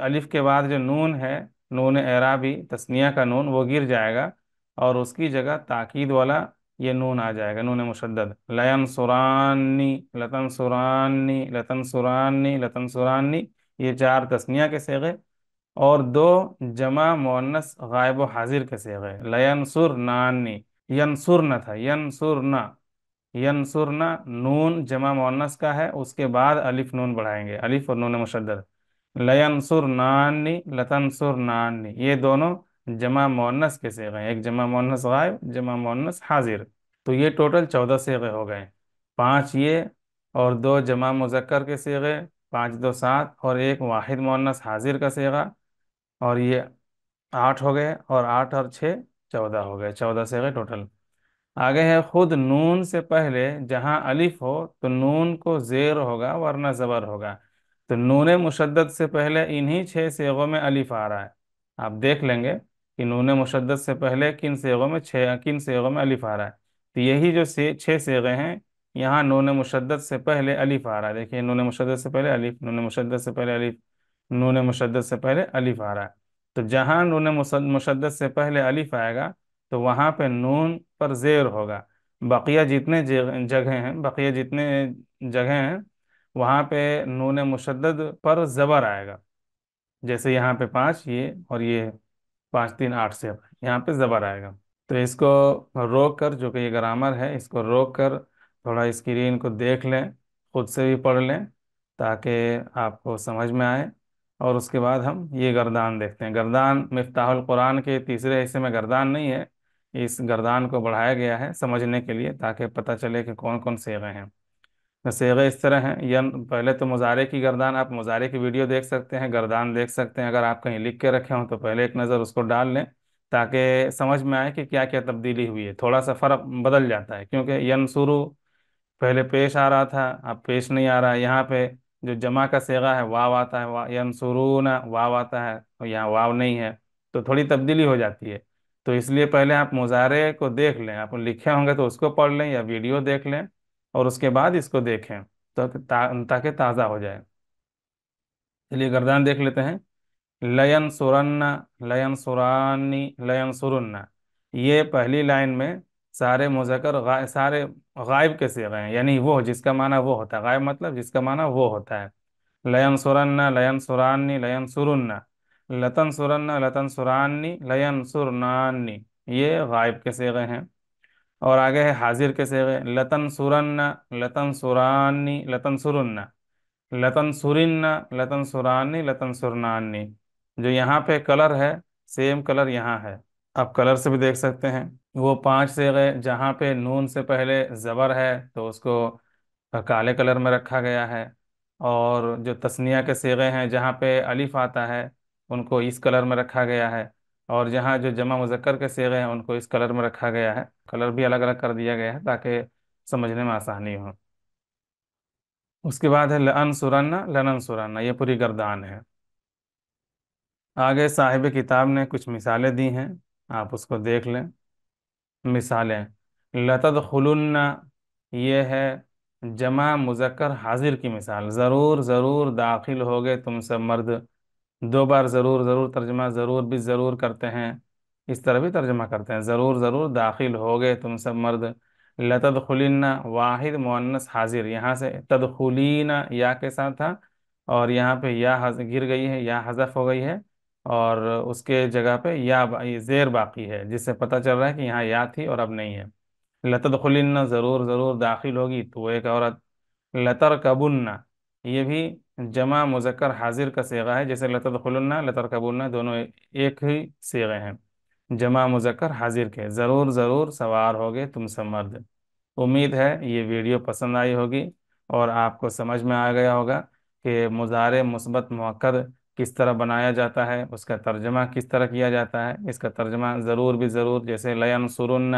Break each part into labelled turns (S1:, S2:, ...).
S1: الف کے بعد جو نون ہے، نون اعرابی تثنیہ کا نون، وہ گر جائے گا اور اس کی جگہ تاکید والا یہ نون آ جائے گا، نون مشدد، لینصرانی، لتنصرانی، لتنصرانی، لتنصرانی، یہ 4 تثنیہ کے صیغے، اور 2 جمع مؤنث غائب و حاضر کے صیغے، لینصرنانی، ینصرن تھا، ینصرنا، ینصرنا نون جمع مؤنث کا ہے، اس کے بعد الف نون بڑھائیں گے، الف اور نون مشدد، لینصرنانی، لتنصرنانی، یہ دونوں جمع مؤنث کے صیغے ہیں، ایک جمع مؤنث غائب، جمع مؤنث حاضر، تو یہ ٹوٹل 14 صیغے ہو گئے، 5 یہ اور 2 جمع مذکر کے صیغے، 5 2 7، اور ایک واحد مؤنث حاضر کا صیغہ، اور یہ 8 ہو گئے، اور 8 اور 6 14 ہو گئے، 14 صیغے ٹوٹل۔ آگے ہے خود نون سے پہلے جہاں الف ہو تو نون کو زیر ہوگا ورنہ زبر ہوگا، تو نون مشدد سے پہلے انہی 6 صیغوں میں الف آ رہا ہے، آپ دیکھ لیں گے کہ نون مشدد سے پہلے کن صیغوں میں کن صیغوں میں الف آ رہا ہے، تو یہی جو 6 صیغے ہیں یہاں نون مشدد سے پہلے الف آ رہا ہے، دیکھیے نون مشدد سے پہلے الف، نون مشدد سے پہلے الف، نون مشدد سے پہلے الف آ رہا ہے، تو جہاں نون مشدد سے پہلے الف آئے گا تو وہاں پہ نون پر زیر ہوگا، بقیہ جتنے جگہیں ہیں، بقیہ جتنے جگہیں ہیں وہاں پہ نون مشدد پر زبر آئے گا، جیسے یہاں پہ 5 یہ، اور یہ 5 3 8 سے یہاں پہ زبر آئے گا، تو اس کو روک کر، جو کہ یہ گرامر ہے، اس کو روک کر تھوڑا اسکرین کو دیکھ لیں، خود سے بھی پڑھ لیں تاکہ آپ کو سمجھ میں آئے، اور اس کے بعد ہم یہ گردان دیکھتے ہیں۔ گردان مفتاح القرآن کے تیسرے حصے میں گردان نہیں ہے، اس گردان کو بڑھایا گیا ہے سمجھنے کے لیے تاکہ پتہ چلے کہ کون کون صیغے ہیں۔ تو صیغے اس طرح ہیں، پہلے تو مضارع کی گردان، آپ مضارع کی ویڈیو دیکھ سکتے ہیں، گردان دیکھ سکتے ہیں، اگر آپ کہیں لکھ کے رکھے ہوں تو پہلے ایک نظر اس کو ڈال لیں تاکہ سمجھ میں آئے کہ کیا کیا تبدیلی ہوئی ہے، تھوڑا سا فرق بدل جاتا ہے، کیونکہ ینصرو پہلے پیش آ رہا تھا، اب پیش نہیں آ رہا ہے، یہاں پہ جو جمع کا صیغہ ہے واو آتا ہے، ینصرون واو آتا ہے، اور یہاں واو نہیں ہے، تو تھوڑی تبدیلی ہو جاتی ہے، تو اس لیے پہلے آپ مضارع کو دیکھ لیں، آپ لکھے ہوں گے تو اس کو پڑھ لیں یا ویڈیو دیکھ لیں اور اس کے بعد اس کو دیکھیں تو تاکہ تازہ ہو جائے۔ چلیے گردان دیکھ لیتے ہیں، لینصرن، لینصرانی، لینصرن، یہ پہلی لائن میں سارے مذکر سارے غائب کے صیغے ہیں، یعنی وہ جس کا معنی وہ ہوتا ہے، غائب مطلب جس کا معنی وہ ہوتا ہے، لینصرن، لینصرانی، لینصرن، لتنصرن، لتنصرانی، لینصرنانی، یہ غائب کے صیغے ہیں، اور آگے ہے حاضر کے صیغے، لتنصرن، لتنصرانی، لتنصرن، لتنصرن، لتنصرانی، لتنصرنانی، جو یہاں پہ کلر ہے سیم کلر یہاں ہے، آپ کلر سے بھی دیکھ سکتے ہیں، وہ 5 صیغے جہاں پہ نون سے پہلے زبر ہے تو اس کو کالے کلر میں رکھا گیا ہے، اور جو تثنیہ کے صیغے ہیں جہاں پہ الف آتا ہے ان کو اس کلر میں رکھا گیا ہے، اور جہاں جو جمع مذکر کے صیغے ہیں ان کو اس کلر میں رکھا گیا ہے، کلر بھی الگ الگ کر دیا گیا ہے تاکہ سمجھنے میں آسانی ہو۔ اس کے بعد ہے لَأَنصُرَنَّ، لَنَنصُرَنَّ، یہ پوری گردان ہے۔ آگے صاحب کتاب نے کچھ مثالیں دی ہیں، آپ اس کو دیکھ لیں۔ مثالیں، لَتَدْخُلُنَّ، یہ ہے جمع مذکر حاضر کی مثال، ضرور ضرور داخل ہوگے تم سب مرد، 2 بار ضرور ضرور ترجمہ ضرور بھی ضرور کرتے ہیں، اس طرح بھی ترجمہ کرتے ہیں، ضرور ضرور داخل ہوگے تم سب مرد، لتدخلن واحد مؤنث حاضر، یہاں سے تدخلین یا کے ساتھ تھا اور یہاں پہ یا گر گئی ہے، یا حذف ہو گئی ہے، اور اس کے جگہ پہ یا زیر باقی ہے، جس سے پتہ چل رہا ہے کہ یہاں یا تھی اور اب نہیں ہے۔ لتدخلن ضرور ضرور داخل ہوگی تو وہ ایک عورت، لترکبن، یہ بھی جمع مذکر حاضر کا صیغہ ہے، جیسے لتدخلن لترکبن دونوں ایک ہی صیغے ہیں، جمع مذکر حاضر کے، ضرور ضرور سوار ہوگے تم سب مرد۔ امید ہے یہ ویڈیو پسند آئی ہوگی اور آپ کو سمجھ میں آ گیا ہوگا کہ مضارع مثبت مؤکد کس طرح بنایا جاتا ہے، اس کا ترجمہ کس طرح کیا جاتا ہے، اس کا ترجمہ ضرور بھی ضرور، جیسے لینصرن،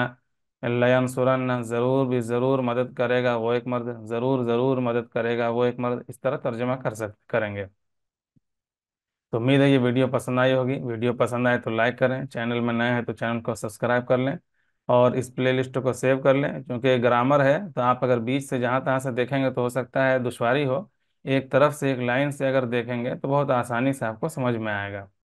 S1: لینصرن، ضرور بھی ضرور مدد کرے گا وہ ایک مرد، ضرور ضرور مدد کرے گا وہ ایک مرد، اس طرح ترجمہ کریں گے۔ تو امید ہے یہ ویڈیو پسند آئی ہوگی، ویڈیو پسند آئے تو لائک کریں، چینل میں نئے ہیں تو چینل کو سبسکرائب کر لیں اور اس پلے لسٹ کو سیو کر لیں، کیونکہ گرامر ہے تو آپ اگر بیچ سے جہاں تہاں سے دیکھیں گے تو ہو سکتا ہے دشواری ہو، ایک طرف سے ایک لائن سے اگر دیکھیں گے تو بہت آسانی سے آپ کو سمجھ میں آئے گا.